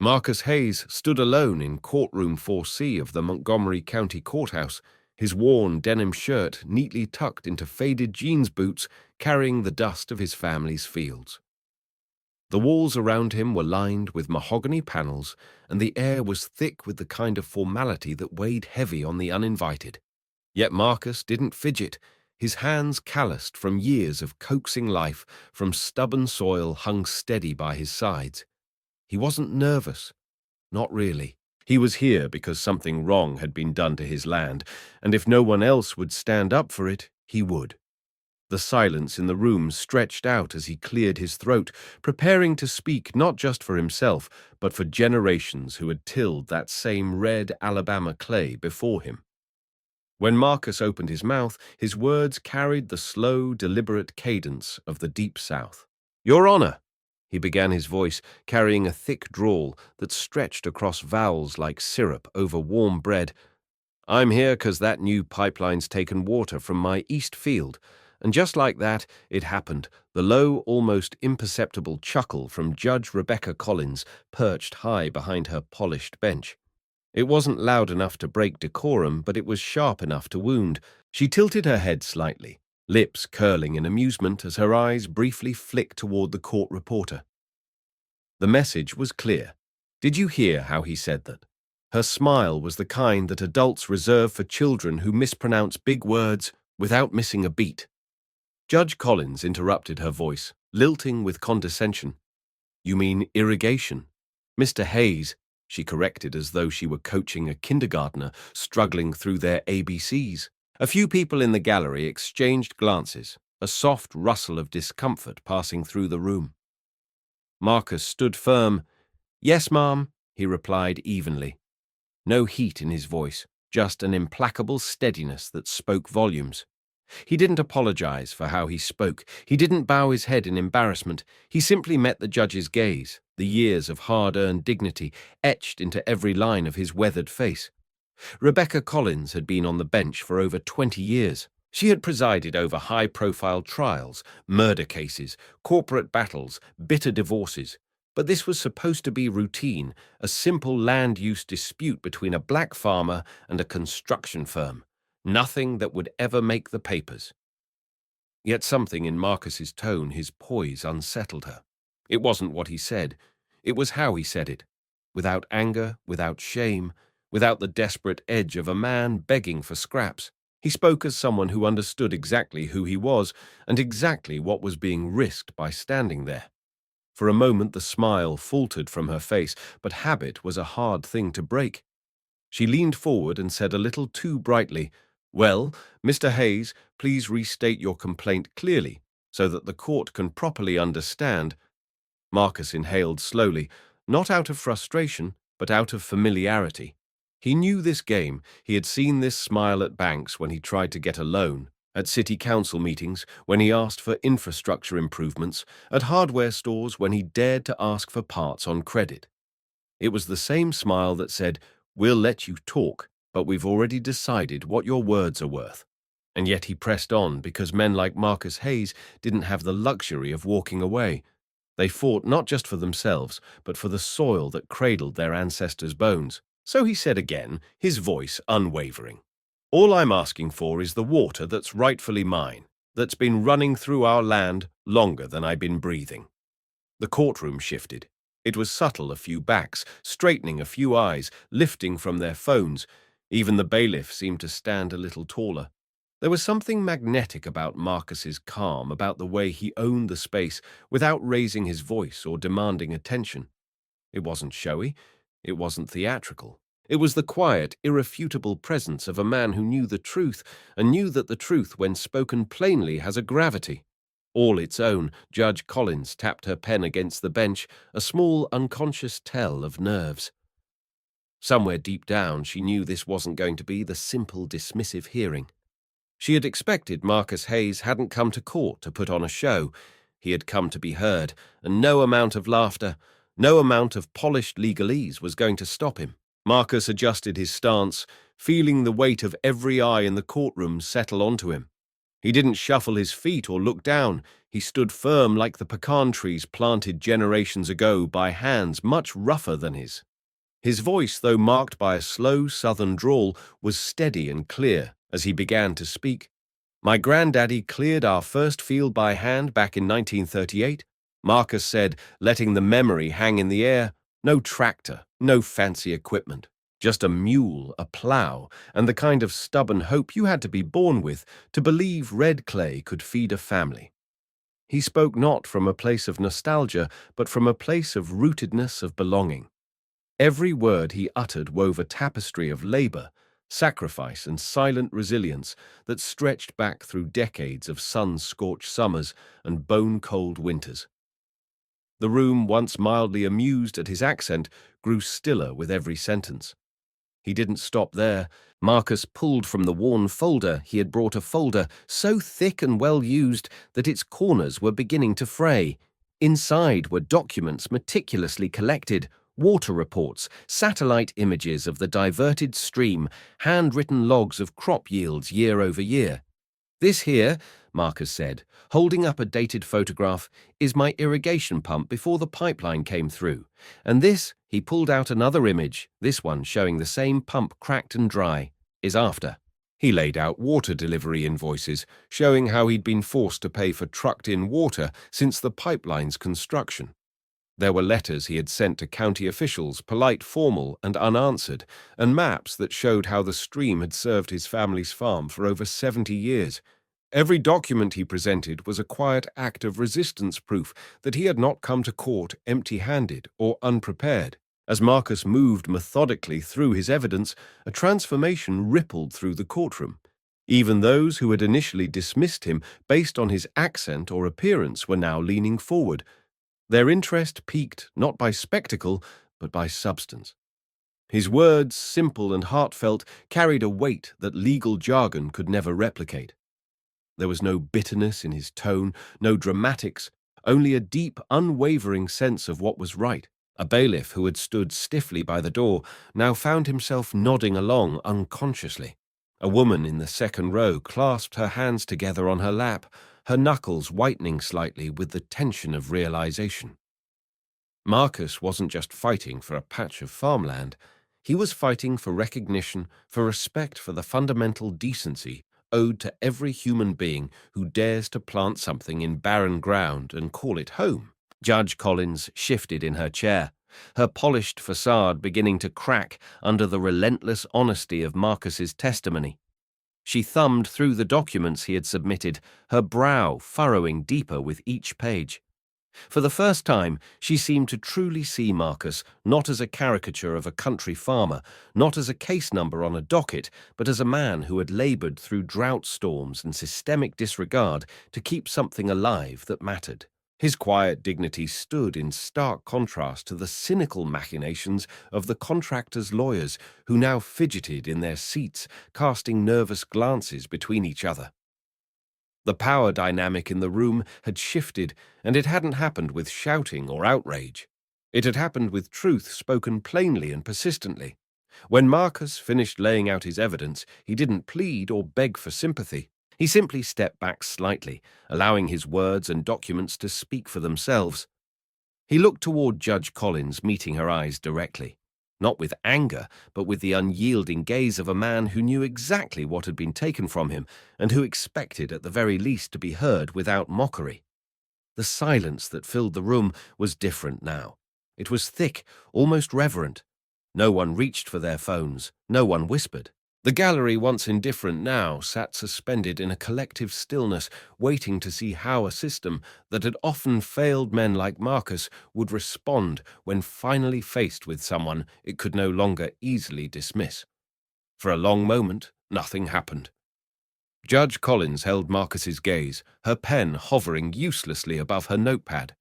Marcus Hayes stood alone in courtroom 4C of the Montgomery County Courthouse, his worn denim shirt neatly tucked into faded jeans boots carrying the dust of his family's fields. The walls around him were lined with mahogany panels, and the air was thick with the kind of formality that weighed heavy on the uninvited. Yet Marcus didn't fidget, his hands calloused from years of coaxing life from stubborn soil hung steady by his sides. He wasn't nervous. Not really. He was here because something wrong had been done to his land, and if no one else would stand up for it, he would. The silence in the room stretched out as he cleared his throat, preparing to speak not just for himself, but for generations who had tilled that same red Alabama clay before him. When Marcus opened his mouth, his words carried the slow, deliberate cadence of the Deep South. "Your Honor," he began, his voice carrying a thick drawl that stretched across vowels like syrup over warm bread. "I'm here 'cause that new pipeline's taken water from my east field." And just like that, it happened, the low, almost imperceptible chuckle from Judge Rebecca Collins perched high behind her polished bench. It wasn't loud enough to break decorum, but it was sharp enough to wound. She tilted her head slightly, lips curling in amusement as her eyes briefly flicked toward the court reporter. The message was clear. Did you hear how he said that? Her smile was the kind that adults reserve for children who mispronounce big words without missing a beat. Judge Collins interrupted her voice, lilting with condescension. "You mean irrigation? Mr. Hayes," she corrected as though she were coaching a kindergartner struggling through their ABCs. A few people in the gallery exchanged glances, a soft rustle of discomfort passing through the room. Marcus stood firm. "Yes, ma'am," he replied evenly. No heat in his voice, just an implacable steadiness that spoke volumes. He didn't apologize for how he spoke. He didn't bow his head in embarrassment. He simply met the judge's gaze, the years of hard-earned dignity etched into every line of his weathered face. Rebecca Collins had been on the bench for over 20 years. She had presided over high-profile trials, murder cases, corporate battles, bitter divorces. But this was supposed to be routine, a simple land-use dispute between a black farmer and a construction firm. Nothing that would ever make the papers. Yet something in Marcus's tone, his poise, unsettled her. It wasn't what he said. It was how he said it. Without anger, without shame, without the desperate edge of a man begging for scraps. He spoke as someone who understood exactly who he was and exactly what was being risked by standing there. For a moment the smile faltered from her face, but habit was a hard thing to break. She leaned forward and said a little too brightly, "Well, Mr. Hayes, please restate your complaint clearly, so that the court can properly understand." Marcus inhaled slowly, not out of frustration, but out of familiarity. He knew this game. He had seen this smile at banks when he tried to get a loan, at city council meetings when he asked for infrastructure improvements, at hardware stores when he dared to ask for parts on credit. It was the same smile that said, "We'll let you talk, but we've already decided what your words are worth." And yet he pressed on because men like Marcus Hayes didn't have the luxury of walking away. They fought not just for themselves, but for the soil that cradled their ancestors' bones. So he said again, his voice unwavering, "All I'm asking for is the water that's rightfully mine, that's been running through our land longer than I've been breathing." The courtroom shifted. It was subtle, a few backs, straightening a few eyes, lifting from their phones. Even the bailiff seemed to stand a little taller. There was something magnetic about Marcus's calm, about the way he owned the space without raising his voice or demanding attention. It wasn't showy. It wasn't theatrical. It was the quiet, irrefutable presence of a man who knew the truth, and knew that the truth, when spoken plainly, has a gravity. All its own. Judge Collins tapped her pen against the bench, a small, unconscious tell of nerves. Somewhere deep down, she knew this wasn't going to be the simple, dismissive hearing. She had expected Marcus Hayes hadn't come to court to put on a show. He had come to be heard, and no amount of laughter, no amount of polished legalese was going to stop him. Marcus adjusted his stance, feeling the weight of every eye in the courtroom settle onto him. He didn't shuffle his feet or look down. He stood firm like the pecan trees planted generations ago by hands much rougher than his. His voice, though marked by a slow southern drawl, was steady and clear as he began to speak. My granddaddy cleared our first field by hand back in 1938, Marcus said, letting the memory hang in the air. No tractor, no fancy equipment, just a mule, a plow, and the kind of stubborn hope you had to be born with to believe red clay could feed a family. He spoke not from a place of nostalgia, but from a place of rootedness of belonging. Every word he uttered wove a tapestry of labor, sacrifice, and silent resilience that stretched back through decades of sun-scorched summers and bone-cold winters. The room, once mildly amused at his accent, grew stiller with every sentence. He didn't stop there. Marcus pulled from the worn folder he had brought a folder so thick and well used that its corners were beginning to fray. Inside were documents meticulously collected, water reports, satellite images of the diverted stream, handwritten logs of crop yields year over year. This here, Marcus said, holding up a dated photograph, is my irrigation pump before the pipeline came through. And this, he pulled out another image, this one showing the same pump cracked and dry, is after. He laid out water delivery invoices, showing how he'd been forced to pay for trucked-in water since the pipeline's construction. There were letters he had sent to county officials, polite, formal, and unanswered, and maps that showed how the stream had served his family's farm for over 70 years. Every document he presented was a quiet act of resistance, proof that he had not come to court empty-handed or unprepared. As Marcus moved methodically through his evidence, a transformation rippled through the courtroom. Even those who had initially dismissed him based on his accent or appearance were now leaning forward. Their interest piqued not by spectacle, but by substance. His words, simple and heartfelt, carried a weight that legal jargon could never replicate. There was no bitterness in his tone, no dramatics, only a deep, unwavering sense of what was right. A bailiff who had stood stiffly by the door now found himself nodding along unconsciously. A woman in the second row clasped her hands together on her lap, her knuckles whitening slightly with the tension of realization. Marcus wasn't just fighting for a patch of farmland. He was fighting for recognition, for respect for the fundamental decency owed to every human being who dares to plant something in barren ground and call it home. Judge Collins shifted in her chair, her polished facade beginning to crack under the relentless honesty of Marcus's testimony. She thumbed through the documents he had submitted, her brow furrowing deeper with each page. For the first time, she seemed to truly see Marcus not as a caricature of a country farmer, not as a case number on a docket, but as a man who had labored through drought storms and systemic disregard to keep something alive that mattered. His quiet dignity stood in stark contrast to the cynical machinations of the contractors' lawyers who now fidgeted in their seats, casting nervous glances between each other. The power dynamic in the room had shifted, and it hadn't happened with shouting or outrage. It had happened with truth spoken plainly and persistently. When Marcus finished laying out his evidence, he didn't plead or beg for sympathy. He simply stepped back slightly, allowing his words and documents to speak for themselves. He looked toward Judge Collins, meeting her eyes directly, not with anger, but with the unyielding gaze of a man who knew exactly what had been taken from him and who expected at the very least to be heard without mockery. The silence that filled the room was different now. It was thick, almost reverent. No one reached for their phones, no one whispered. The gallery, once indifferent now, sat suspended in a collective stillness, waiting to see how a system that had often failed men like Marcus would respond when finally faced with someone it could no longer easily dismiss. For a long moment, nothing happened. Judge Collins held Marcus's gaze, her pen hovering uselessly above her notepad.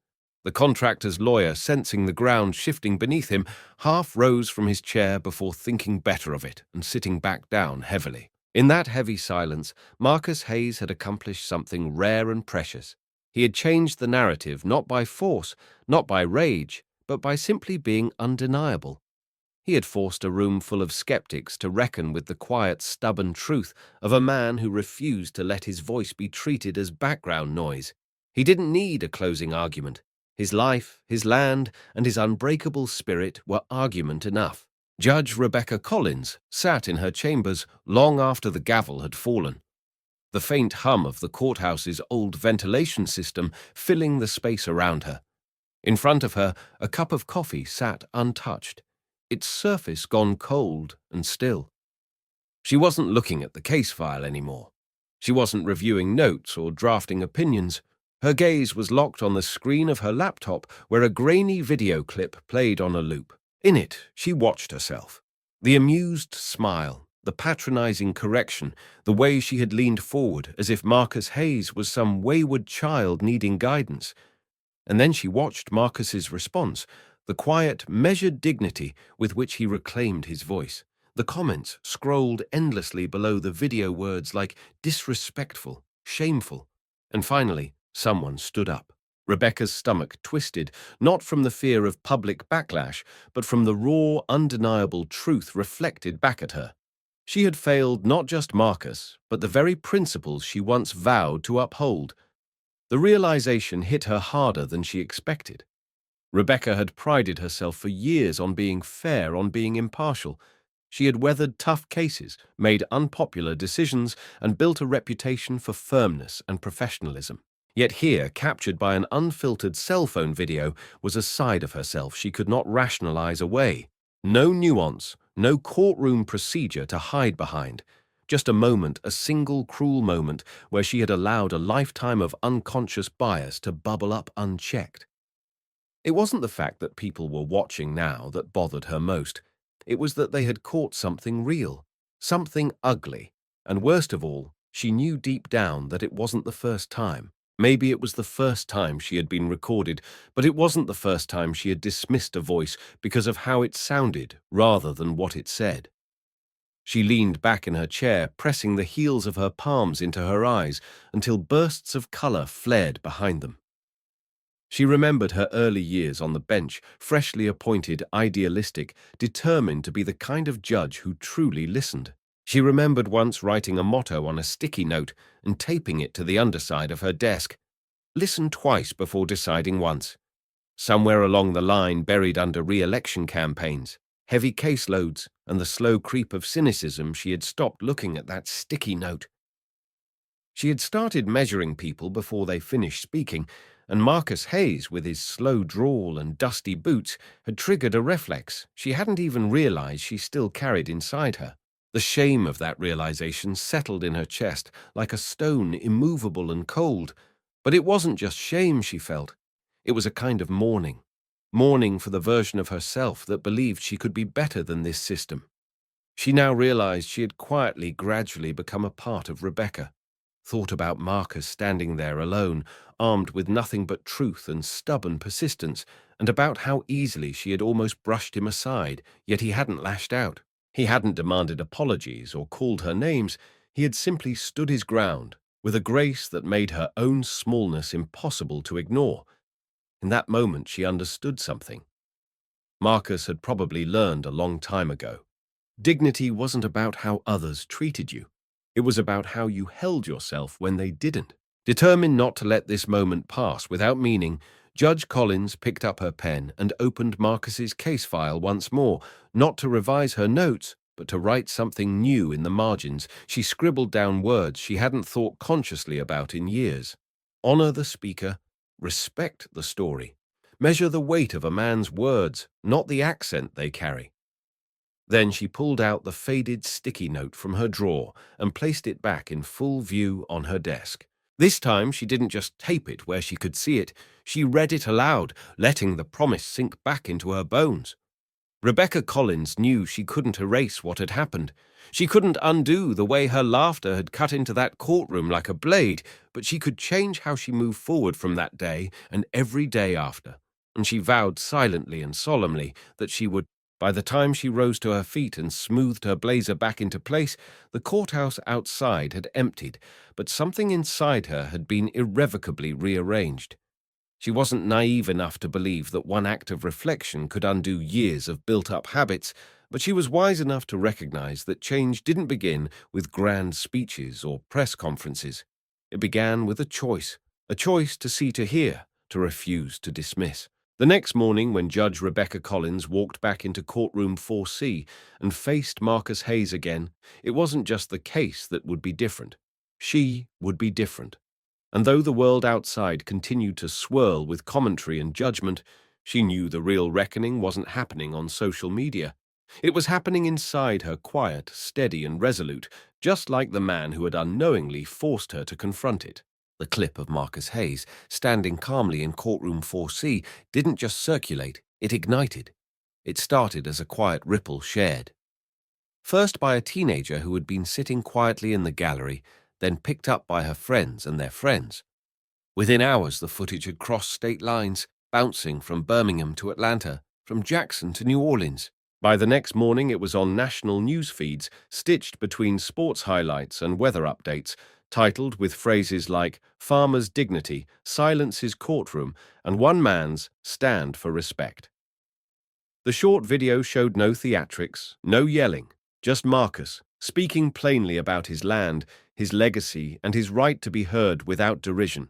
The contractor's lawyer, sensing the ground shifting beneath him, half rose from his chair before thinking better of it and sitting back down heavily. In that heavy silence, Marcus Hayes had accomplished something rare and precious. He had changed the narrative not by force, not by rage, but by simply being undeniable. He had forced a room full of skeptics to reckon with the quiet, stubborn truth of a man who refused to let his voice be treated as background noise. He didn't need a closing argument. His life, his land, and his unbreakable spirit were argument enough. Judge Rebecca Collins sat in her chambers long after the gavel had fallen, the faint hum of the courthouse's old ventilation system filling the space around her. In front of her, a cup of coffee sat untouched, its surface gone cold and still. She wasn't looking at the case file anymore. She wasn't reviewing notes or drafting opinions. Her gaze was locked on the screen of her laptop where a grainy video clip played on a loop. In it, she watched herself. The amused smile, the patronizing correction, the way she had leaned forward as if Marcus Hayes was some wayward child needing guidance. And then she watched Marcus's response, the quiet, measured dignity with which he reclaimed his voice. The comments scrolled endlessly below the video words like disrespectful, shameful. And finally, someone stood up. Rebecca's stomach twisted, not from the fear of public backlash, but from the raw, undeniable truth reflected back at her. She had failed not just Marcus, but the very principles she once vowed to uphold. The realization hit her harder than she expected. Rebecca had prided herself for years on being fair, on being impartial. She had weathered tough cases, made unpopular decisions, and built a reputation for firmness and professionalism. Yet here, captured by an unfiltered cell phone video, was a side of herself she could not rationalize away. No nuance, no courtroom procedure to hide behind. Just a moment, a single cruel moment, where she had allowed a lifetime of unconscious bias to bubble up unchecked. It wasn't the fact that people were watching now that bothered her most. It was that they had caught something real, something ugly, and worst of all, she knew deep down that it wasn't the first time. Maybe it was the first time she had been recorded, but it wasn't the first time she had dismissed a voice because of how it sounded rather than what it said. She leaned back in her chair, pressing the heels of her palms into her eyes until bursts of color flared behind them. She remembered her early years on the bench, freshly appointed, idealistic, determined to be the kind of judge who truly listened. She remembered once writing a motto on a sticky note and taping it to the underside of her desk. Listen twice before deciding once. Somewhere along the line, buried under re-election campaigns, heavy caseloads, and the slow creep of cynicism, she had stopped looking at that sticky note. She had started measuring people before they finished speaking, and Marcus Hayes, with his slow drawl and dusty boots, had triggered a reflex she hadn't even realized she still carried inside her. The shame of that realization settled in her chest like a stone, immovable and cold. But it wasn't just shame she felt. It was a kind of mourning. Mourning for the version of herself that believed she could be better than this system. She now realized she had quietly, gradually become a part of Rebecca. Thought about Marcus standing there alone, armed with nothing but truth and stubborn persistence, and about how easily she had almost brushed him aside, yet he hadn't lashed out. He hadn't demanded apologies or called her names. He had simply stood his ground, with a grace that made her own smallness impossible to ignore. In that moment, she understood something. Marcus had probably learned a long time ago. Dignity wasn't about how others treated you. It was about how you held yourself when they didn't. Determined not to let this moment pass without meaning, Judge Collins picked up her pen and opened Marcus's case file once more, not to revise her notes, but to write something new in the margins. She scribbled down words she hadn't thought consciously about in years. Honor the speaker, respect the story. Measure the weight of a man's words, not the accent they carry. Then she pulled out the faded sticky note from her drawer and placed it back in full view on her desk. This time she didn't just tape it where she could see it, she read it aloud, letting the promise sink back into her bones. Rebecca Collins knew she couldn't erase what had happened. She couldn't undo the way her laughter had cut into that courtroom like a blade, but she could change how she moved forward from that day and every day after. And she vowed silently and solemnly that she would. By the time she rose to her feet and smoothed her blazer back into place, the courthouse outside had emptied, but something inside her had been irrevocably rearranged. She wasn't naive enough to believe that one act of reflection could undo years of built-up habits, but she was wise enough to recognize that change didn't begin with grand speeches or press conferences. It began with a choice, A choice to see to hear, to refuse to dismiss. The next morning, when Judge Rebecca Collins walked back into courtroom 4C and faced Marcus Hayes again, it wasn't just the case that would be different. She would be different. And though the world outside continued to swirl with commentary and judgment, she knew the real reckoning wasn't happening on social media. It was happening inside her, quiet, steady, and resolute, just like the man who had unknowingly forced her to confront it. The clip of Marcus Hayes, standing calmly in courtroom 4C, didn't just circulate, it ignited. It started as a quiet ripple shared. First by a teenager who had been sitting quietly in the gallery, then picked up by her friends and their friends. Within hours, the footage had crossed state lines, bouncing from Birmingham to Atlanta, from Jackson to New Orleans. By the next morning, it was on national news feeds, stitched between sports highlights and weather updates, titled with phrases like "Farmer's Dignity," "Silence is Courtroom," and "One Man's Stand for Respect." The short video showed no theatrics, no yelling, just Marcus, speaking plainly about his land, his legacy, and his right to be heard without derision.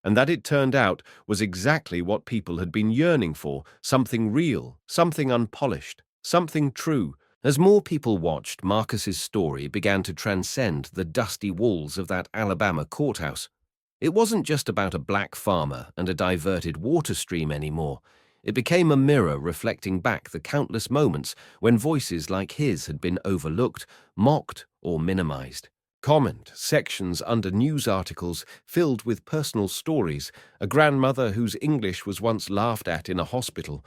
And that, it turned out, was exactly what people had been yearning for, something real, something unpolished, something true. As more people watched, Marcus's story began to transcend the dusty walls of that Alabama courthouse. It wasn't just about a black farmer and a diverted water stream anymore. It became a mirror reflecting back the countless moments when voices like his had been overlooked, mocked, or minimized. Comment sections under news articles filled with personal stories, a grandmother whose English was once laughed at in a hospital,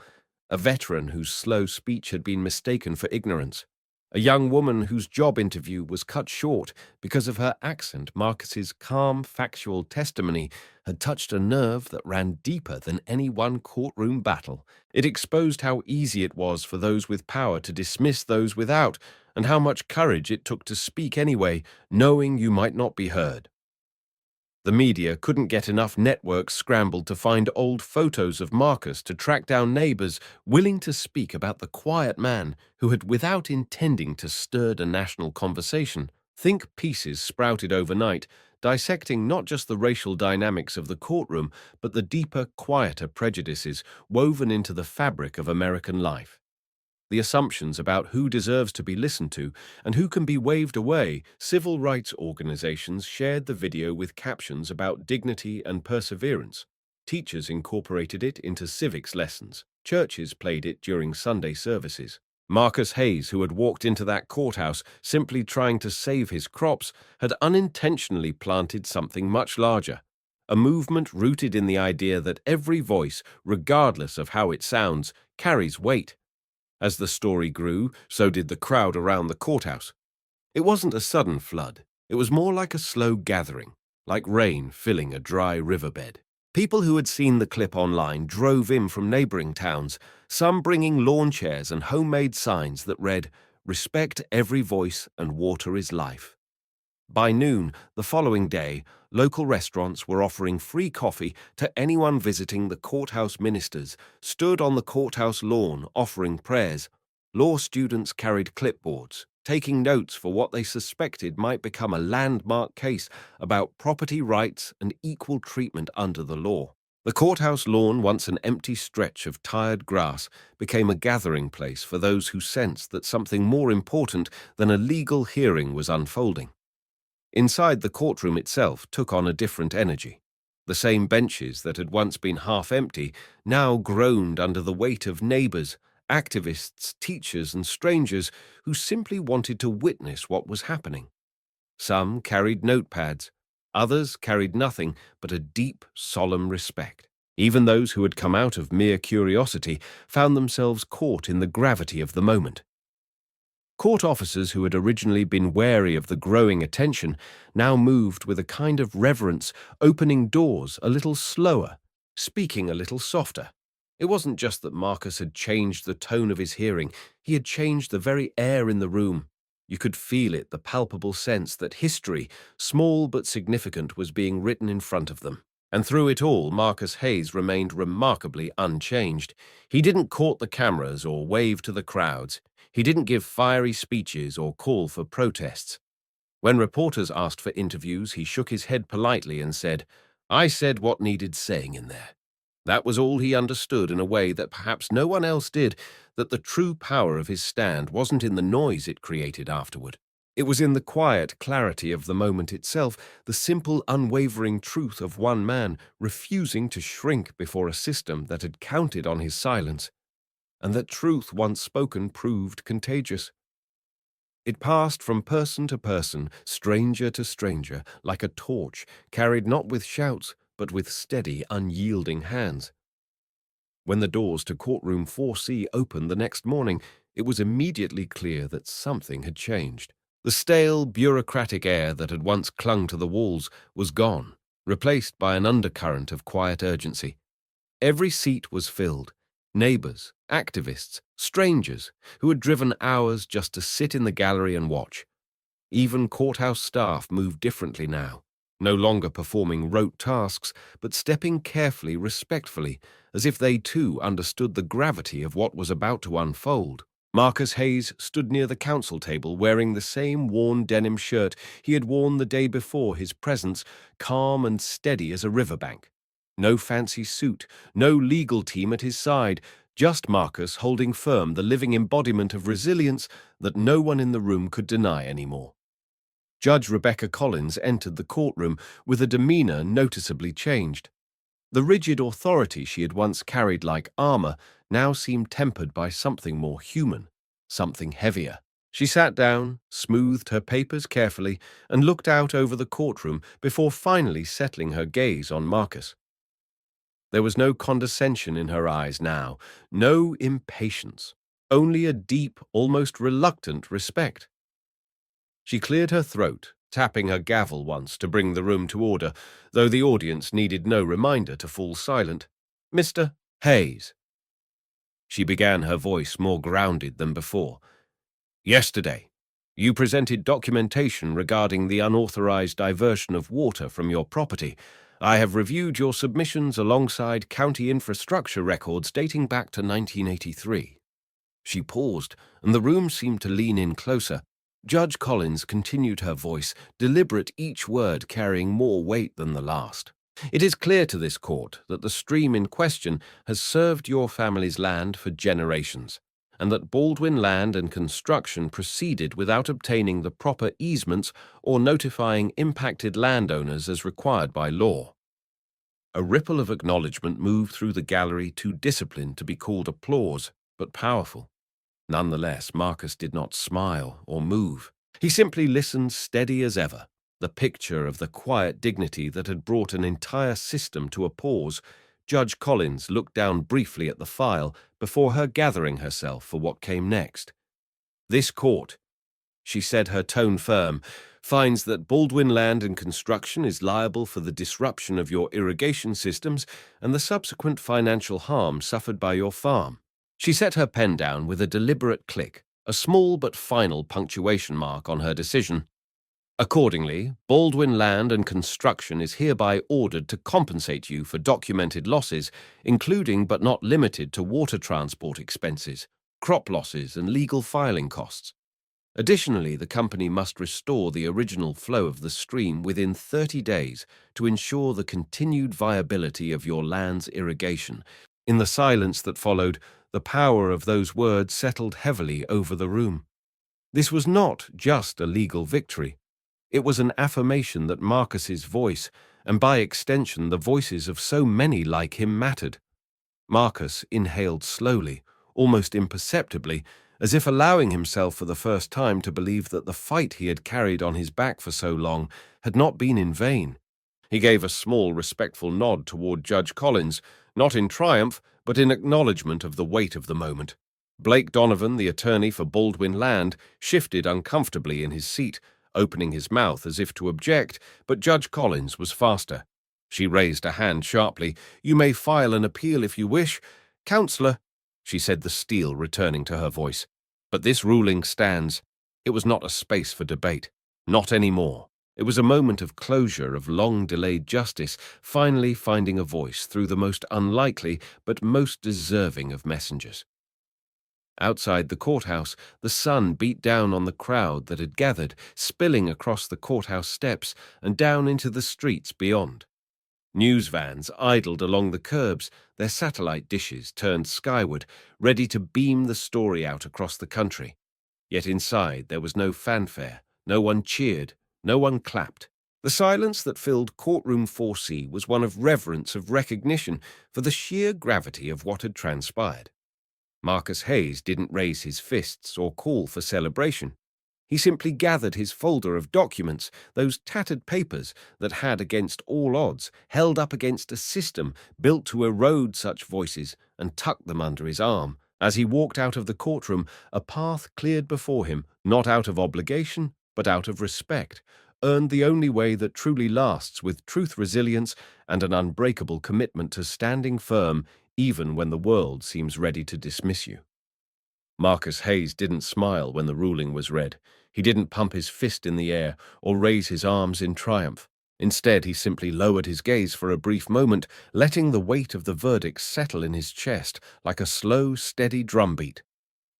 a veteran whose slow speech had been mistaken for ignorance, a young woman whose job interview was cut short because of her accent. Marcus's calm, factual testimony had touched a nerve that ran deeper than any one courtroom battle. It exposed how easy it was for those with power to dismiss those without, and how much courage it took to speak anyway, knowing you might not be heard. The media couldn't get enough. Networks scrambled to find old photos of Marcus, to track down neighbors willing to speak about the quiet man who had, without intending to, stirred a national conversation. Think pieces sprouted overnight, dissecting not just the racial dynamics of the courtroom, but the deeper, quieter prejudices woven into the fabric of American life. The assumptions about who deserves to be listened to and who can be waved away. Civil rights organizations shared the video with captions about dignity and perseverance. Teachers incorporated it into civics lessons. Churches played it during Sunday services. Marcus Hayes, who had walked into that courthouse simply trying to save his crops, had unintentionally planted something much larger. A movement rooted in the idea that every voice, regardless of how it sounds, carries weight. As the story grew, so did the crowd around the courthouse. It wasn't a sudden flood. It was more like a slow gathering, like rain filling a dry riverbed. People who had seen the clip online drove in from neighboring towns, some bringing lawn chairs and homemade signs that read, "Respect every voice and water is life." By noon the following day, local restaurants were offering free coffee to anyone visiting. The courthouse ministers stood on the courthouse lawn offering prayers. Law students carried clipboards, taking notes for what they suspected might become a landmark case about property rights and equal treatment under the law. The courthouse lawn, once an empty stretch of tired grass, became a gathering place for those who sensed that something more important than a legal hearing was unfolding. Inside, the courtroom itself took on a different energy. The same benches that had once been half empty now groaned under the weight of neighbors, activists, teachers, and strangers who simply wanted to witness what was happening. Some carried notepads, others carried nothing but a deep, solemn respect. Even those who had come out of mere curiosity found themselves caught in the gravity of the moment. Court officers who had originally been wary of the growing attention now moved with a kind of reverence, opening doors a little slower, speaking a little softer. It wasn't just that Marcus had changed the tone of his hearing, he had changed the very air in the room. You could feel it, the palpable sense that history, small but significant, was being written in front of them. And through it all, Marcus Hayes remained remarkably unchanged. He didn't court the cameras or wave to the crowds. He didn't give fiery speeches or call for protests. When reporters asked for interviews, he shook his head politely and said, I said what needed saying in there. That was all he understood in a way that perhaps no one else did, that the true power of his stand wasn't in the noise it created afterward. It was in the quiet clarity of the moment itself, the simple, unwavering truth of one man refusing to shrink before a system that had counted on his silence, and that truth once spoken proved contagious. It passed from person to person, stranger to stranger, like a torch, carried not with shouts, but with steady, unyielding hands. When the doors to courtroom 4C opened the next morning, it was immediately clear that something had changed. The stale, bureaucratic air that had once clung to the walls was gone, replaced by an undercurrent of quiet urgency. Every seat was filled. Neighbors, activists, strangers who had driven hours just to sit in the gallery and watch. Even courthouse staff moved differently now, no longer performing rote tasks, but stepping carefully, respectfully, as if they too understood the gravity of what was about to unfold. Marcus Hayes stood near the counsel table wearing the same worn denim shirt he had worn the day before his presence, calm and steady as a riverbank. No fancy suit, no legal team at his side, just Marcus holding firm the living embodiment of resilience that no one in the room could deny anymore. Judge Rebecca Collins entered the courtroom with a demeanor noticeably changed. The rigid authority she had once carried like armor now seemed tempered by something more human, something heavier. She sat down, smoothed her papers carefully, and looked out over the courtroom before finally settling her gaze on Marcus. There was no condescension in her eyes now, no impatience, only a deep, almost reluctant respect. She cleared her throat, tapping her gavel once to bring the room to order, though the audience needed no reminder to fall silent. "Mr. Hayes." She began, her voice more grounded than before. "Yesterday, you presented documentation regarding the unauthorized diversion of water from your property. I have reviewed your submissions alongside county infrastructure records dating back to 1983. She paused, and the room seemed to lean in closer. Judge Collins continued, her voice, deliberate, each word carrying more weight than the last. "It is clear to this court that the stream in question has served your family's land for generations, and that Baldwin Land and Construction proceeded without obtaining the proper easements or notifying impacted landowners as required by law." A ripple of acknowledgement moved through the gallery, too disciplined to be called applause, but powerful. Nonetheless, Marcus did not smile or move. He simply listened, steady as ever, the picture of the quiet dignity that had brought an entire system to a pause. Judge Collins looked down briefly at the file before her gathering herself for what came next. "This court," she said, her tone firm, "finds that Baldwin Land and Construction is liable for the disruption of your irrigation systems and the subsequent financial harm suffered by your farm." She set her pen down with a deliberate click, a small but final punctuation mark on her decision. "Accordingly, Baldwin Land and Construction is hereby ordered to compensate you for documented losses, including but not limited to water transport expenses, crop losses, and legal filing costs. Additionally, the company must restore the original flow of the stream within 30 days to ensure the continued viability of your land's irrigation." In the silence that followed, the power of those words settled heavily over the room. This was not just a legal victory. It was an affirmation that Marcus's voice, and by extension the voices of so many like him, mattered. Marcus inhaled slowly, almost imperceptibly, as if allowing himself for the first time to believe that the fight he had carried on his back for so long had not been in vain. He gave a small, respectful nod toward Judge Collins, not in triumph, but in acknowledgement of the weight of the moment. Blake Donovan, the attorney for Baldwin Land, shifted uncomfortably in his seat, opening his mouth as if to object, but Judge Collins was faster. She raised a hand sharply. "You may file an appeal if you wish." "Counselor," she said, the steel returning to her voice, "but this ruling stands." It was not a space for debate. Not anymore. It was a moment of closure, of long-delayed justice, finally finding a voice through the most unlikely but most deserving of messengers. Outside the courthouse, the sun beat down on the crowd that had gathered, spilling across the courthouse steps and down into the streets beyond. News vans idled along the curbs, their satellite dishes turned skyward, ready to beam the story out across the country. Yet inside there was no fanfare, no one cheered, no one clapped. The silence that filled courtroom 4C was one of reverence, of recognition for the sheer gravity of what had transpired. Marcus Hayes didn't raise his fists or call for celebration. He simply gathered his folder of documents, those tattered papers that had, against all odds, held up against a system built to erode such voices, and tucked them under his arm. As he walked out of the courtroom, a path cleared before him, not out of obligation, but out of respect, earned the only way that truly lasts, with truth, resilience, and an unbreakable commitment to standing firm even when the world seems ready to dismiss you. Marcus Hayes didn't smile when the ruling was read. He didn't pump his fist in the air or raise his arms in triumph. Instead, he simply lowered his gaze for a brief moment, letting the weight of the verdict settle in his chest like a slow, steady drumbeat.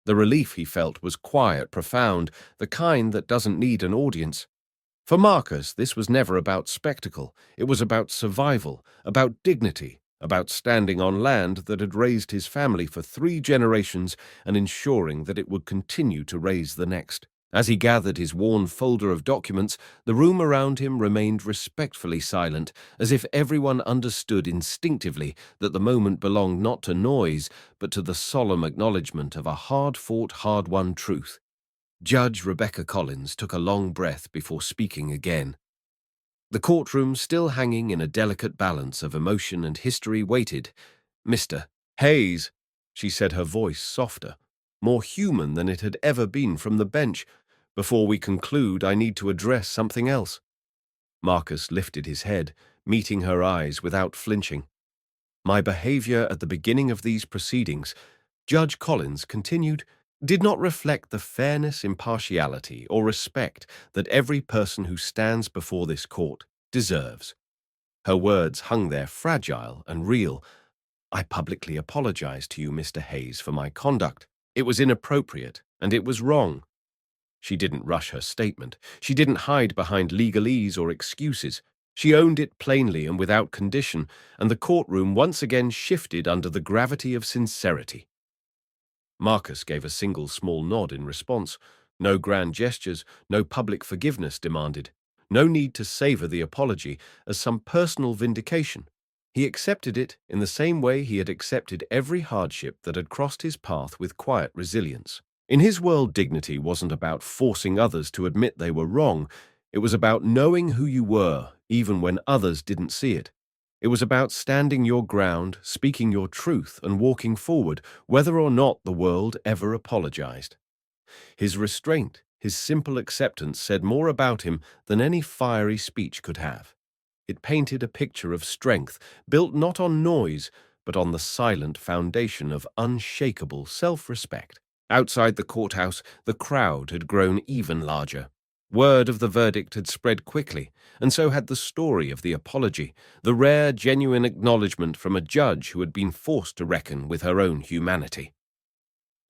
The relief he felt was quiet, profound, the kind that doesn't need an audience. For Marcus, this was never about spectacle. It was about survival, about dignity, about standing on land that had raised his family for 3 generations and ensuring that it would continue to raise the next. As he gathered his worn folder of documents, the room around him remained respectfully silent, as if everyone understood instinctively that the moment belonged not to noise, but to the solemn acknowledgement of a hard-fought, hard-won truth. Judge Rebecca Collins took a long breath before speaking again. The courtroom, still hanging in a delicate balance of emotion and history, waited. "Mr. Hayes," she said, her voice softer, more human than it had ever been from the bench. "Before we conclude, I need to address something else." Marcus lifted his head, meeting her eyes without flinching. "My behavior at the beginning of these proceedings," Judge Collins continued, "did not reflect the fairness, impartiality, or respect that every person who stands before this court deserves." Her words hung there, fragile and real. "I publicly apologize to you, Mr. Hayes, for my conduct. It was inappropriate, and it was wrong." She didn't rush her statement. She didn't hide behind legalese or excuses. She owned it plainly and without condition, and the courtroom once again shifted under the gravity of sincerity. Marcus gave a single small nod in response. No grand gestures, no public forgiveness demanded. No need to savor the apology as some personal vindication. He accepted it in the same way he had accepted every hardship that had crossed his path with quiet resilience. In his world, dignity wasn't about forcing others to admit they were wrong. It was about knowing who you were, even when others didn't see it. It was about standing your ground, speaking your truth, and walking forward, whether or not the world ever apologized. His restraint, his simple acceptance, said more about him than any fiery speech could have. It painted a picture of strength, built not on noise, but on the silent foundation of unshakable self-respect. Outside the courthouse, the crowd had grown even larger. Word of the verdict had spread quickly, and so had the story of the apology, the rare, genuine acknowledgement from a judge who had been forced to reckon with her own humanity.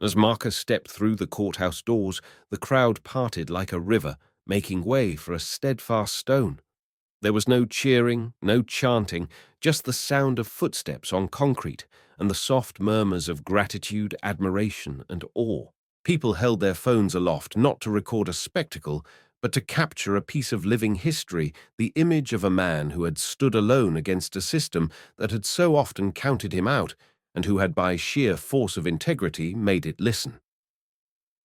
As Marcus stepped through the courthouse doors, the crowd parted like a river, making way for a steadfast stone. There was no cheering, no chanting, just the sound of footsteps on concrete and the soft murmurs of gratitude, admiration, and awe. People held their phones aloft not to record a spectacle, but to capture a piece of living history, the image of a man who had stood alone against a system that had so often counted him out, and who had by sheer force of integrity made it listen.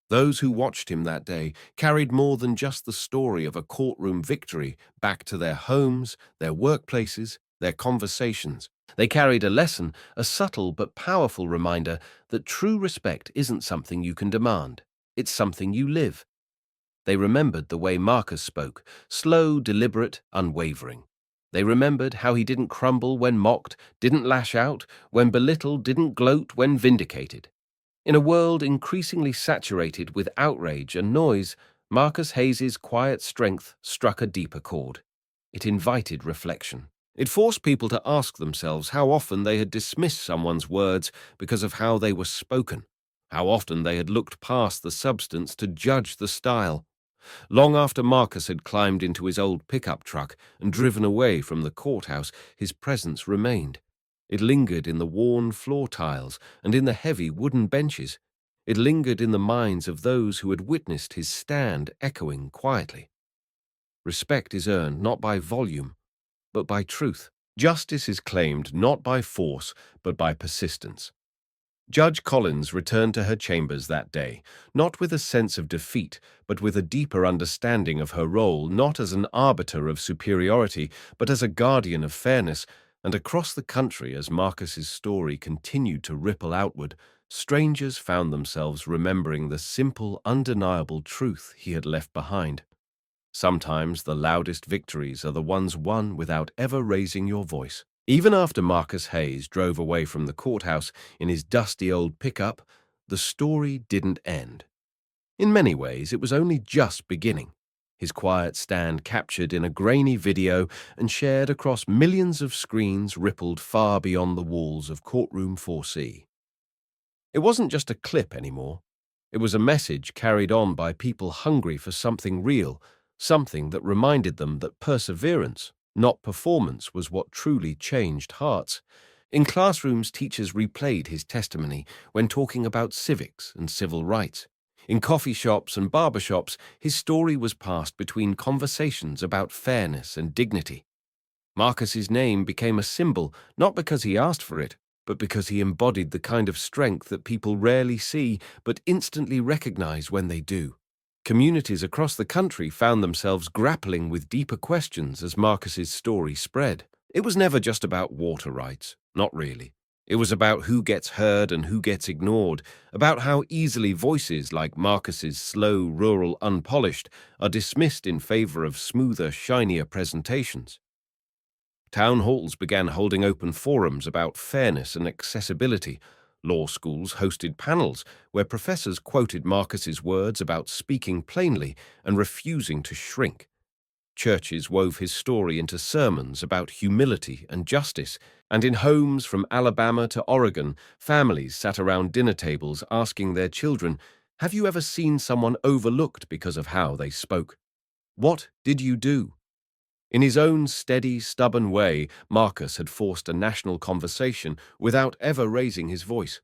Those who watched him that day carried more than just the story of a courtroom victory back to their homes, their workplaces, their conversations. They carried a lesson, a subtle but powerful reminder that true respect isn't something you can demand. It's something you live. They remembered the way Marcus spoke, slow, deliberate, unwavering. They remembered how he didn't crumble when mocked, didn't lash out when belittled, didn't gloat when vindicated. In a world increasingly saturated with outrage and noise, Marcus Hayes's quiet strength struck a deeper chord. It invited reflection. It forced people to ask themselves how often they had dismissed someone's words because of how they were spoken, how often they had looked past the substance to judge the style. Long after Marcus had climbed into his old pickup truck and driven away from the courthouse, his presence remained. It lingered in the worn floor tiles and in the heavy wooden benches. It lingered in the minds of those who had witnessed his stand echoing quietly. Respect is earned not by volume, but by truth. Justice is claimed not by force, but by persistence. Judge Collins returned to her chambers that day, not with a sense of defeat, but with a deeper understanding of her role, not as an arbiter of superiority, but as a guardian of fairness. And across the country, as Marcus's story continued to ripple outward, strangers found themselves remembering the simple, undeniable truth he had left behind. Sometimes the loudest victories are the ones won without ever raising your voice. Even after Marcus Hayes drove away from the courthouse in his dusty old pickup, the story didn't end. In many ways, it was only just beginning. His quiet stand, captured in a grainy video and shared across millions of screens, rippled far beyond the walls of Courtroom 4C. It wasn't just a clip anymore. It was a message carried on by people hungry for something real, something that reminded them that perseverance, not performance, was what truly changed hearts. In classrooms, teachers replayed his testimony when talking about civics and civil rights. In coffee shops and barbershops, his story was passed between conversations about fairness and dignity. Marcus's name became a symbol, not because he asked for it, but because he embodied the kind of strength that people rarely see but instantly recognize when they do. Communities across the country found themselves grappling with deeper questions as Marcus's story spread. It was never just about water rights, not really. It was about who gets heard and who gets ignored, about how easily voices like Marcus's slow, rural, unpolished are dismissed in favor of smoother, shinier presentations. Town halls began holding open forums about fairness and accessibility. Law schools hosted panels where professors quoted Marcus's words about speaking plainly and refusing to shrink. Churches wove his story into sermons about humility and justice, and in homes from Alabama to Oregon, families sat around dinner tables asking their children, "Have you ever seen someone overlooked because of how they spoke? What did you do?" In his own steady, stubborn way, Marcus had forced a national conversation without ever raising his voice.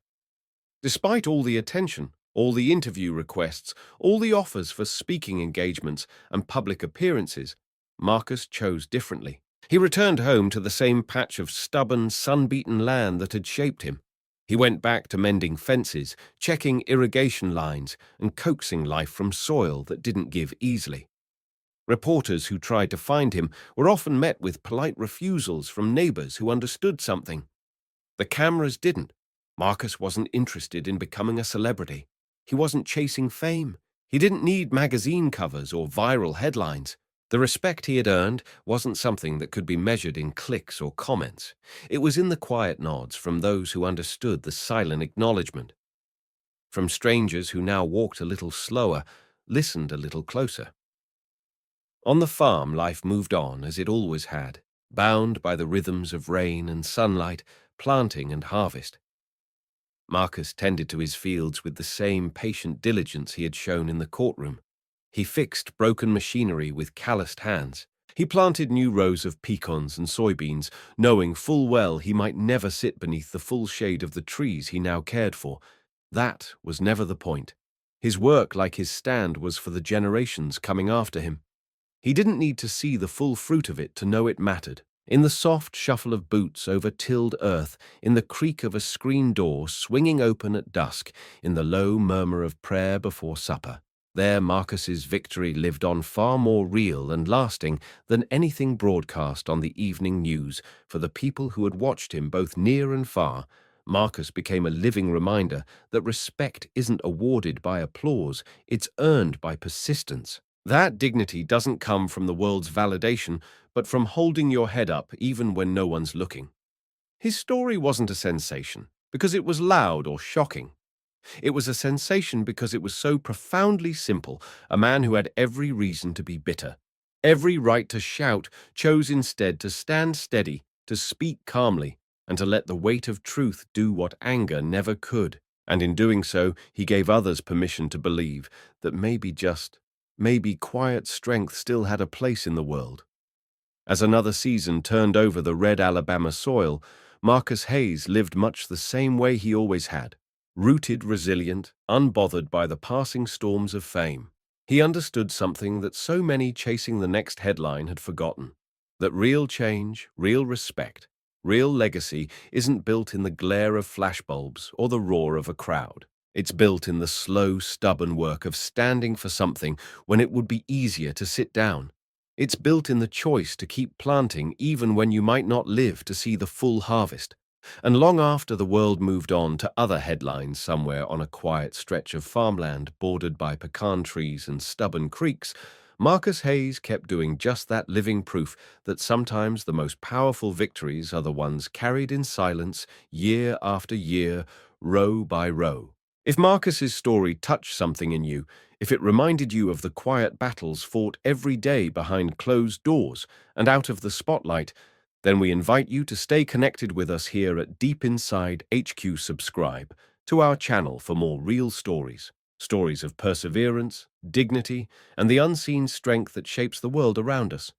Despite all the attention, all the interview requests, all the offers for speaking engagements and public appearances, Marcus chose differently. He returned home to the same patch of stubborn, sun-beaten land that had shaped him. He went back to mending fences, checking irrigation lines, and coaxing life from soil that didn't give easily. Reporters who tried to find him were often met with polite refusals from neighbors who understood something. The cameras didn't. Marcus wasn't interested in becoming a celebrity. He wasn't chasing fame. He didn't need magazine covers or viral headlines. The respect he had earned wasn't something that could be measured in clicks or comments. It was in the quiet nods from those who understood the silent acknowledgement. From strangers who now walked a little slower, listened a little closer. On the farm, life moved on as it always had, bound by the rhythms of rain and sunlight, planting and harvest. Marcus tended to his fields with the same patient diligence he had shown in the courtroom. He fixed broken machinery with calloused hands. He planted new rows of pecans and soybeans, knowing full well he might never sit beneath the full shade of the trees he now cared for. That was never the point. His work, like his stand, was for the generations coming after him. He didn't need to see the full fruit of it to know it mattered. In the soft shuffle of boots over tilled earth, in the creak of a screen door swinging open at dusk, in the low murmur of prayer before supper, there Marcus's victory lived on, far more real and lasting than anything broadcast on the evening news. For the people who had watched him both near and far, Marcus became a living reminder that respect isn't awarded by applause, it's earned by persistence. That dignity doesn't come from the world's validation, but from holding your head up even when no one's looking. His story wasn't a sensation because it was loud or shocking. It was a sensation because it was so profoundly simple. A man who had every reason to be bitter, every right to shout, chose instead to stand steady, to speak calmly, and to let the weight of truth do what anger never could. And in doing so, he gave others permission to believe that maybe just maybe quiet strength still had a place in the world. As another season turned over the red Alabama soil, Marcus Hayes lived much the same way he always had, rooted, resilient, unbothered by the passing storms of fame. He understood something that so many chasing the next headline had forgotten, that real change, real respect, real legacy isn't built in the glare of flashbulbs or the roar of a crowd. It's built in the slow, stubborn work of standing for something when it would be easier to sit down. It's built in the choice to keep planting even when you might not live to see the full harvest. And long after the world moved on to other headlines somewhere on a quiet stretch of farmland bordered by pecan trees and stubborn creeks, Marcus Hayes kept doing just that, living proof that sometimes the most powerful victories are the ones carried in silence year after year, row by row. If Marcus's story touched something in you, if it reminded you of the quiet battles fought every day behind closed doors and out of the spotlight, then we invite you to stay connected with us here at Deep Inside HQ. Subscribe to our channel for more real stories, stories of perseverance, dignity, and the unseen strength that shapes the world around us.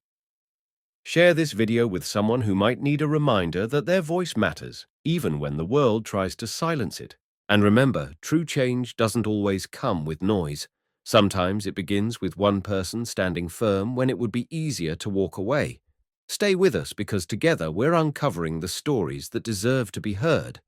Share this video with someone who might need a reminder that their voice matters, even when the world tries to silence it. And remember, true change doesn't always come with noise. Sometimes it begins with one person standing firm when it would be easier to walk away. Stay with us because together we're uncovering the stories that deserve to be heard.